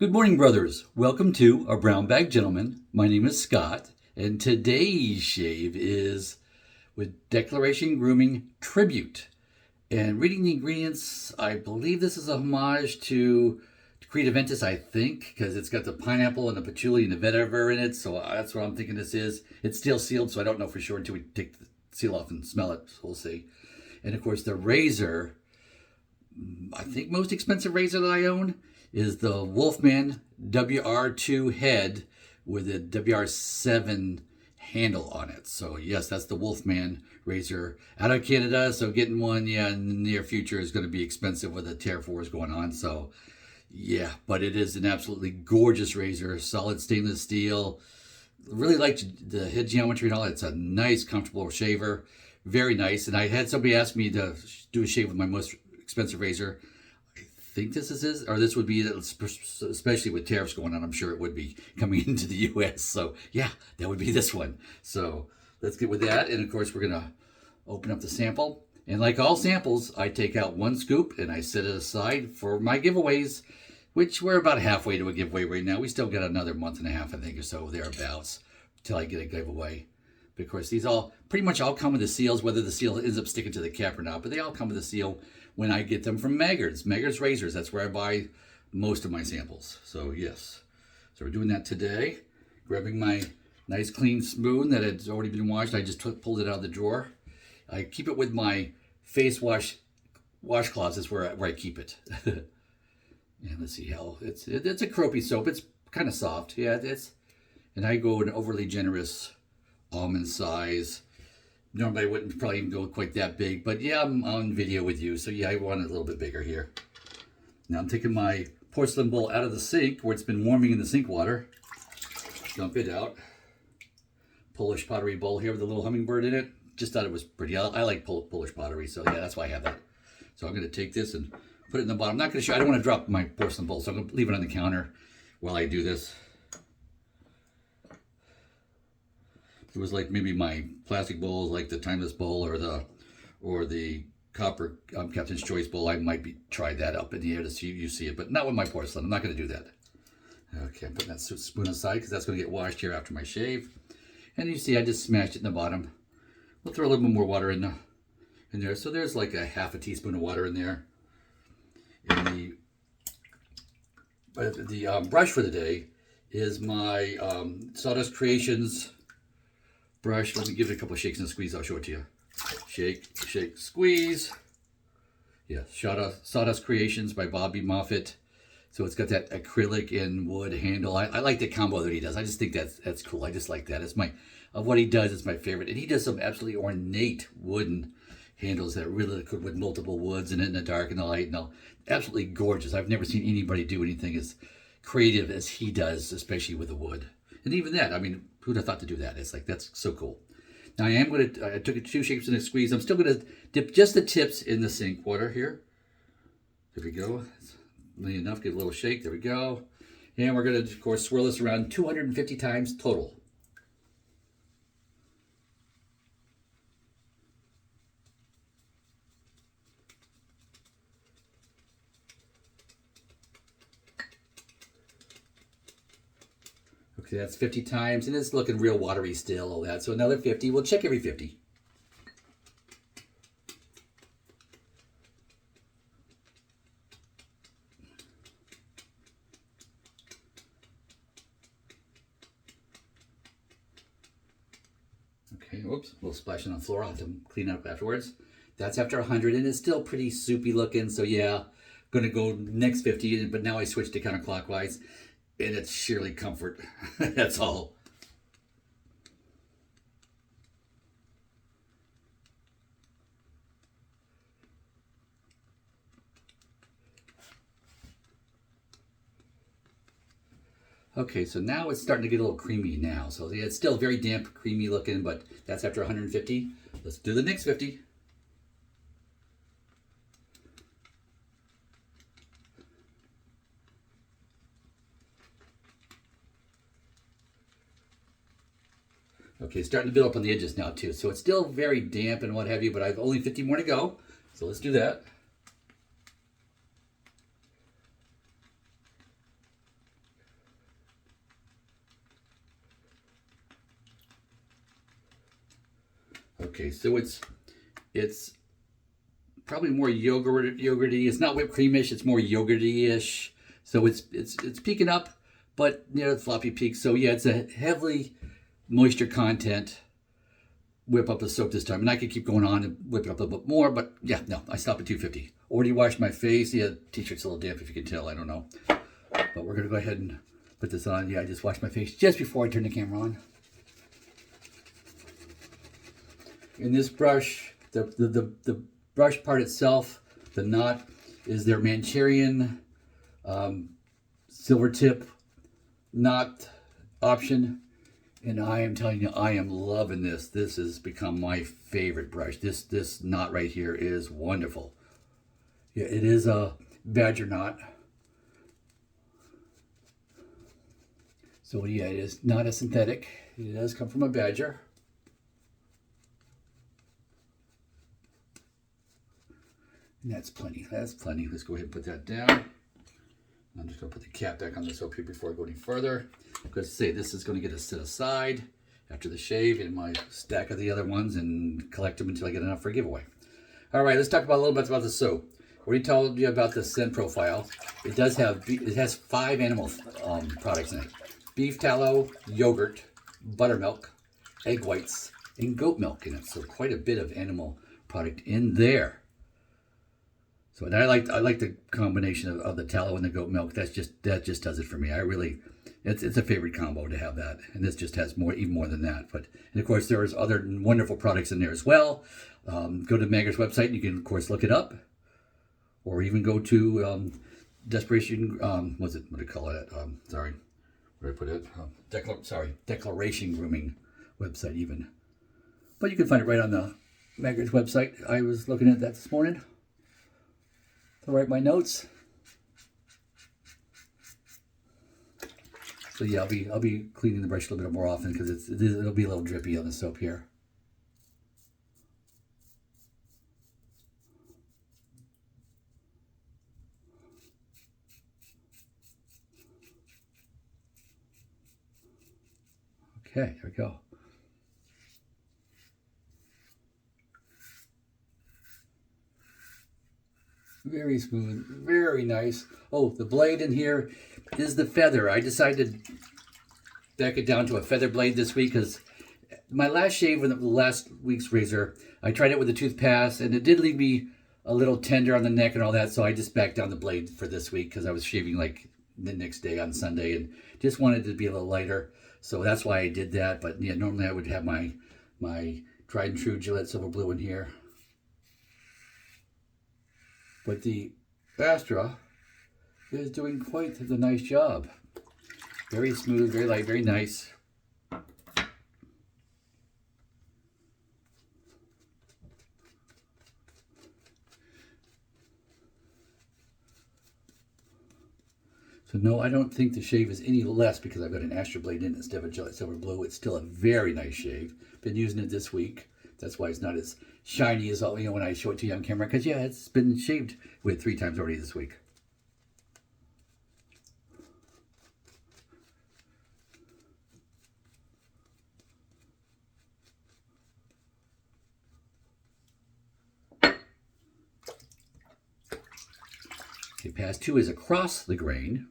Good morning, brothers. Welcome to A Brown Bag Gentleman. My name is Scott, and today's shave is with Declaration Grooming Tribute. And reading the ingredients, I believe this is a homage to Creative Ventus, I think, because it's got the pineapple and the patchouli and the vetiver in it, so that's what I'm thinking this is. It's still sealed, so I don't know for sure until we take the seal off and smell it, so we'll see. And of course, the razor, I think most expensive razor that I own is the Wolfman WR2 head with a WR7 handle on it. So yes, that's the Wolfman razor out of Canada. So getting one, in the near future is going to be expensive with the tariff wars going on. So yeah, but it is an absolutely gorgeous razor, solid stainless steel. Really liked the head geometry and all. It's a nice, comfortable shaver. Very nice. And I had somebody ask me to do a shave with my most expensive razor. I think this is his, or this would be, especially with tariffs going on, I'm sure it would be coming into the U.S. So yeah, that would be this one. So let's get with that. And of course, we're going to open up the sample. And like all samples, I take out one scoop and I set it aside for my giveaways, which we're about halfway to a giveaway right now. We still got another month and a half, I think, or so, thereabouts, till I get a giveaway. But of course, these all pretty much all come with the seals, whether the seal ends up sticking to the cap or not. But they all come with a seal when I get them from Maggard's Razors. That's where I buy most of my samples. So yes, so we're doing that today. Grabbing my nice clean spoon that had already been washed. I just pulled it out of the drawer. I keep it with my face washcloths. Is where I keep it. And let's see how it's a croupy soap. It's kind of soft. Yeah, and I go an overly generous almond size. Normally I wouldn't probably even go quite that big, but yeah, I'm on video with you, so yeah, I want it a little bit bigger here. Now I'm taking my porcelain bowl out of the sink where it's been warming in the sink water. Dump it out. Polish pottery bowl here with a little hummingbird in it. Just thought it was pretty. I like Polish pottery, so yeah, that's why I have that. So I'm going to take this and put it in the bottom. I'm not going to show. I don't want to drop my porcelain bowl, so I'm going to leave it on the counter while I do this. It was like maybe my plastic bowls, like the Timeless bowl or the copper Captain's Choice bowl. I might try that up in the air to see you see it, but not with my porcelain. I'm not going to do that. Okay, I'm putting that spoon aside because that's going to get washed here after my shave. And you see, I just smashed it in the bottom. We'll throw a little bit more water in there. So there's like a half a teaspoon of water in there. And the brush for the day is my Sawdust Creations brush. Let me give it a couple of shakes and squeeze. I'll show it to you. Shake, shake, squeeze. Yeah, Sawdust Creations by Bobby Moffett. So it's got that acrylic and wood handle. I like the combo that he does. I just think that's cool. I just like that. It's of what he does, it's my favorite. And he does some absolutely ornate wooden handles that really look good with multiple woods and in the dark and the light and all. Absolutely gorgeous. I've never seen anybody do anything as creative as he does, especially with the wood. And even that, I mean, who'd have thought to do that? It's like, that's so cool. Now I took it 2 shakes and a squeeze. I'm still gonna dip just the tips in the sink water here. There we go. Neat enough, give it a little shake. There we go. And we're gonna, of course, swirl this around 250 times total. Okay, that's 50 times, and it's looking real watery still, all that. So another 50. We'll check every 50. Okay, whoops, a little splashing on the floor. I'll have to clean it up afterwards. That's after 100, and it's still pretty soupy looking, so yeah, gonna go next 50, but now I switched to counterclockwise. And it's sheerly comfort. That's all. Okay, so now it's starting to get a little creamy now. So yeah, it's still very damp, creamy looking, but that's after 150. Let's do the next 50. Okay, starting to build up on the edges now too. So it's still very damp and what have you, but I've only 50 more to go. So let's do that. Okay, so it's probably more yogurty. It's not whipped creamish. It's more yogurty-ish. So it's peaking up, but it's floppy peaks. So yeah, it's a heavily moisture content whip up the soap this time. And I could keep going on and whip it up a little bit more, but yeah, no, I stopped at 250. Already washed my face. Yeah, t-shirt's a little damp if you can tell. I don't know. But we're going to go ahead and put this on. Yeah, I just washed my face just before I turn the camera on. In this brush, the brush part itself, the knot, is their Manchurian silver tip knot option. And I am telling you, I am loving this. This has become my favorite brush. This knot right here is wonderful. Yeah, it is a badger knot. So yeah, it is not a synthetic. It does come from a badger. And that's plenty. That's plenty. Let's go ahead and put that down. I'm just going to put the cap back on the soap here before I go any further. Because say this is going to get set aside after the shave in my stack of the other ones and collect them until I get enough for a giveaway. All right, let's talk about a little bit about the soap. I already told you about the scent profile. It has 5 animal products in it: beef tallow, yogurt, buttermilk, egg whites, and goat milk in it. So quite a bit of animal product in there. So and I like the combination of the tallow and the goat milk. That just does it for me. It's a favorite combo to have that. And this just has even more than that. But and of course there's other wonderful products in there as well. Go to Maggard's website and you can of course look it up, or even go to Declaration Grooming website even. But you can find it right on the Maggard's website. I was looking at that this morning to write my notes. So yeah, I'll be cleaning the brush a little bit more often because it'll be a little drippy on the soap here. Okay, there we go. Very smooth, very nice. Oh, the blade in here is the feather. I decided to back it down to a feather blade this week because my last shave with the last week's razor, I tried it with a tooth pass and it did leave me a little tender on the neck and all that. So I just backed down the blade for this week because I was shaving like the next day on Sunday and just wanted it to be a little lighter. So that's why I did that. But yeah, normally I would have my tried and true Gillette Silver Blue in here. But the Astra is doing quite the nice job. Very smooth, very light, very nice. So no, I don't think the shave is any less because I've got an Astra blade in it instead of a Gillette Silver Blue. It's still a very nice shave. Been using it this week. That's why it's not as shiny as all, when I show it to you on camera. Because yeah, it's been shaved with 3 times already this week. Okay, pass 2 is across the grain.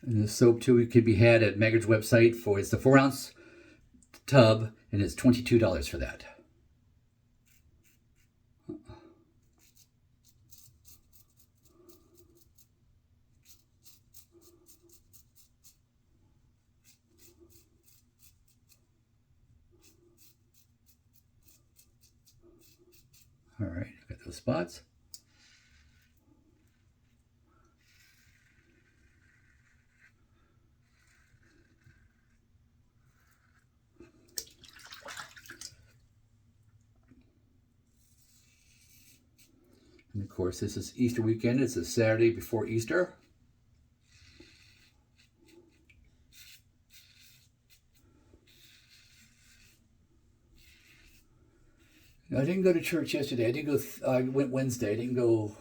And the soap too could be had at Maggard's website it's the 4-ounce tub and it's $22 for that. All right, got those spots. And of course, this is Easter weekend. It's a Saturday before Easter. I didn't go to church yesterday. I didn't go. I went Wednesday. I didn't go.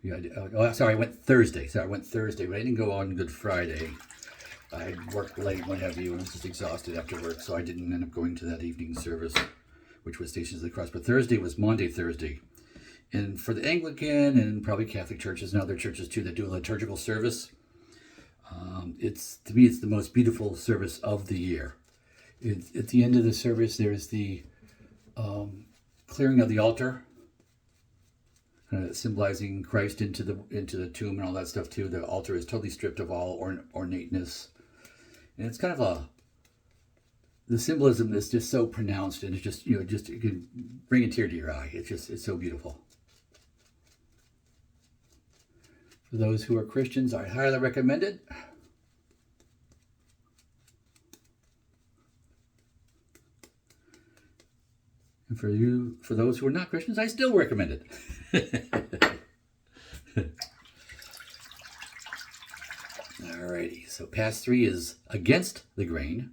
Yeah, sorry, I went Thursday. Sorry, I went Thursday, but I didn't go on Good Friday. I had worked late, what have you, and was just exhausted after work, so I didn't end up going to that evening service, which was Stations of the Cross. But Thursday was Maundy Thursday. And for the Anglican and probably Catholic churches and other churches too that do a liturgical service, to me, it's the most beautiful service of the year. At the end of the service, there's the clearing of the altar, symbolizing Christ into the tomb and all that stuff too. The altar is totally stripped of all ornateness, and it's kind of the symbolism is just so pronounced, and it's just it can bring a tear to your eye. It's so beautiful. For those who are Christians, I highly recommend it. And for those who are not Christians, I still recommend it. Alrighty, so pass 3 is against the grain.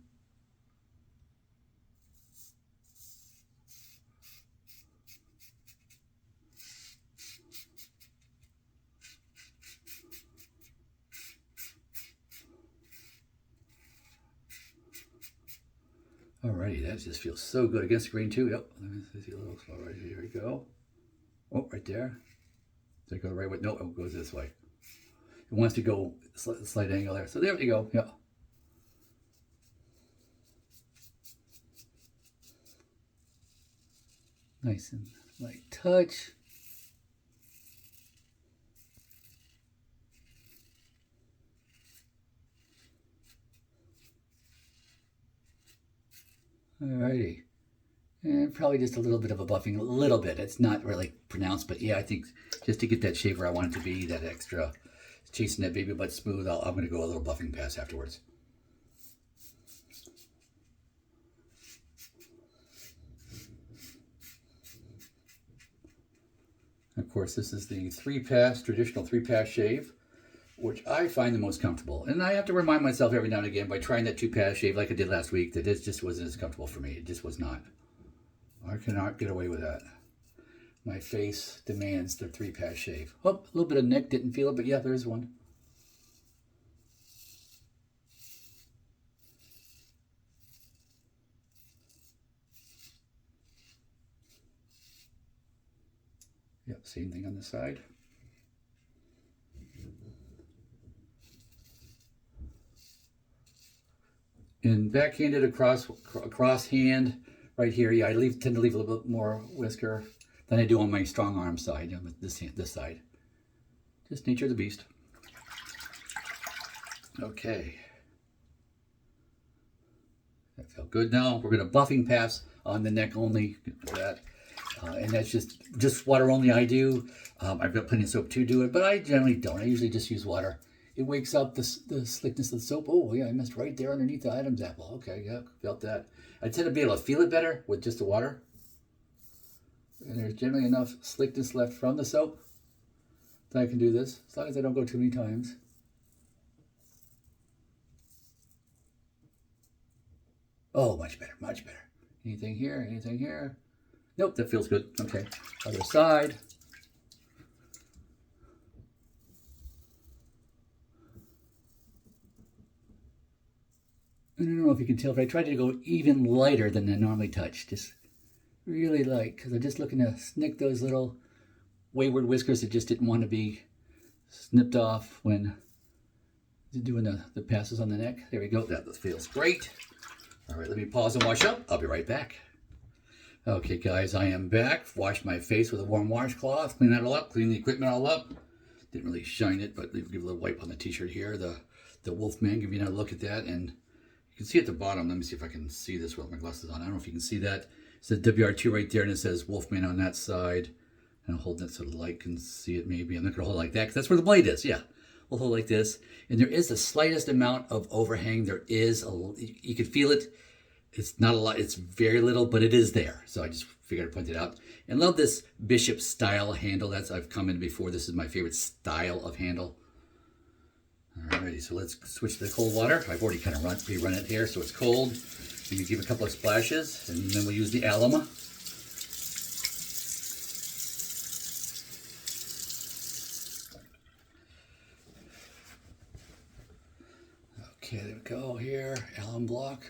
Alrighty, that just feels so good against the grain too. Yep, let me see a little slow right here. We go. Oh, right there. Does it go the right way? No, it goes this way. It wants to go slight angle there. So there we go. Yeah. Nice and light touch. Alrighty. And probably just a little bit of a buffing, a little bit. It's not really pronounced, but yeah, I think just to get that shape where I want it to be, that extra chasing that baby butt smooth, I'm going to go a little buffing pass afterwards. Of course, this is the traditional 3-pass shave, which I find the most comfortable. And I have to remind myself every now and again by trying that 2-pass shave like I did last week that it just wasn't as comfortable for me. It just was not. I cannot get away with that. My face demands the 3-pass shave. Oh, a little bit of neck, didn't feel it, but yeah, there's one. Yep, same thing on the side. And backhanded across hand right here. Yeah, I tend to leave a little bit more whisker than I do on my strong arm side, this side. Just nature of the beast. Okay. That felt good. Now we're going to buffing pass on the neck only. That. And that's just water only I do. I've got plenty of soap to do it, but I generally don't. I usually just use water. It wakes up the slickness of the soap. Oh, yeah, I missed right there underneath the Adam's apple. Okay, yeah, felt that. I tend to be able to feel it better with just the water. And there's generally enough slickness left from the soap that I can do this, as long as I don't go too many times. Oh, much better, much better. Anything here, anything here? Nope, that feels good. Okay, other side. I don't know if you can tell, but I tried to go even lighter than I normally touch. Just really light, because I'm just looking to snip those little wayward whiskers that just didn't want to be snipped off when doing the passes on the neck. There we go. That feels great. All right, let me pause and wash up. I'll be right back. Okay, guys, I am back. Washed my face with a warm washcloth. Clean that all up. Clean the equipment all up. Didn't really shine it, but give a little wipe on the t-shirt here. The Wolfman. Give you another look at that, and you can see at the bottom. Let me see if I can see this with my glasses on. I don't know if you can see that. It says WR2 right there, and it says Wolfman on that side. And I'll hold that so the light can see it maybe. I'm not going to hold it like that because that's where the blade is. Yeah, we'll hold it like this. And there is the slightest amount of overhang. There is you can feel it. It's not a lot. It's very little, but it is there. So I just figured I'd point it out. And love this Bishop style handle. I've commented before. This is my favorite style of handle. Alrighty, so let's switch to the cold water. I've already kind of rerun it here, so it's cold. And you give a couple of splashes, and then we'll use the alum. Okay, there we go here. Alum block,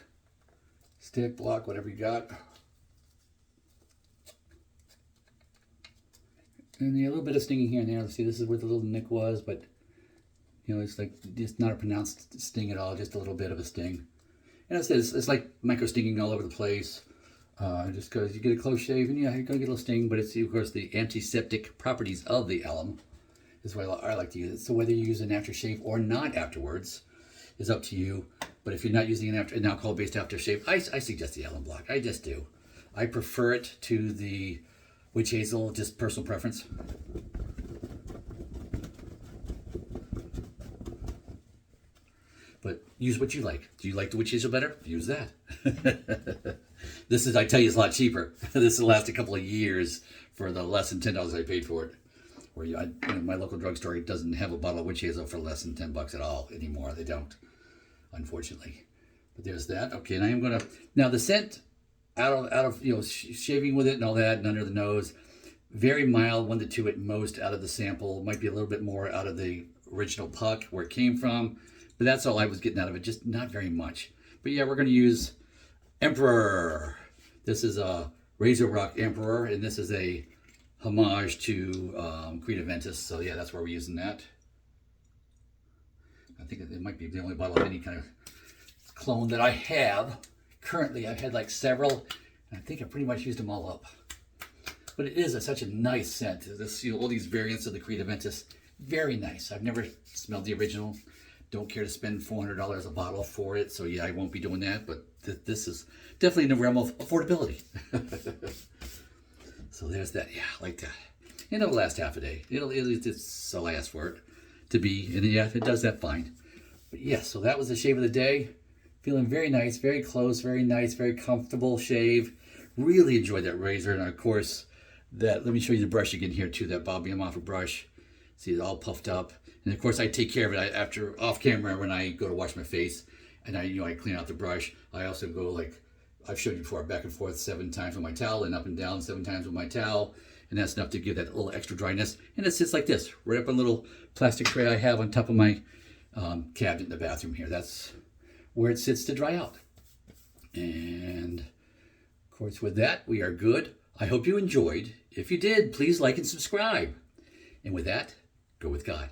stick block, whatever you got. And a little bit of stinging here and there. See, this is where the little nick was, but you know, it's like just not a pronounced sting at all, just a little bit of a sting. And it's like micro stinging all over the place. Just because you get a close shave and yeah, you're gonna get a little sting, but it's of course the antiseptic properties of the alum is what I like to use it. So whether you use an aftershave or not afterwards is up to you. But if you're not using an alcohol-based aftershave, I suggest the alum block. I just do. I prefer it to the witch hazel, just personal preference. But use what you like. Do you like the witch hazel better? Use that. This is, I tell you, it's a lot cheaper. This will last a couple of years for the less than $10 I paid for it. Where my local drugstore doesn't have a bottle of witch hazel for less than $10 at all anymore. They don't, unfortunately. But there's that. Okay, and I am gonna now the scent out of shaving with it and all that and under the nose, very mild, 1 to 2 at most out of the sample. Might be a little bit more out of the original puck where it came from, but that's all I was getting out of it. Just not very much. But yeah, we're gonna use Emperor. This is a Razorock Emperor, and this is a homage to Creative Ventus. So yeah, that's where we're using that. I think it might be the only bottle of any kind of clone that I have. Currently, I've had like several, and I think I pretty much used them all up. But it is such a nice scent. This, all these variants of the Creative Ventus, very nice. I've never smelled the original. Don't care to spend $400 a bottle for it. So yeah, I won't be doing that. But this is definitely in the realm of affordability. So there's that. Yeah, like that. And it'll last half a day. It's I'll ask for it to be. And yeah, it does that fine. But yeah, so that was the shave of the day. Feeling very nice, very close, very nice, very comfortable shave. Really enjoyed that razor. And of course, let me show you the brush again here too, that Bobby Amaffa brush. See, it's all puffed up. And of course, I take care of it after off camera when I go to wash my face, and I clean out the brush. I also go, like I've showed you before, back and forth 7 times with my towel and up and down 7 times with my towel, and that's enough to give that little extra dryness. And it sits like this, right up on a little plastic tray I have on top of my cabinet in the bathroom here. That's where it sits to dry out. And of course, with that, we are good. I hope you enjoyed. If you did, please like and subscribe. And with that, go with God.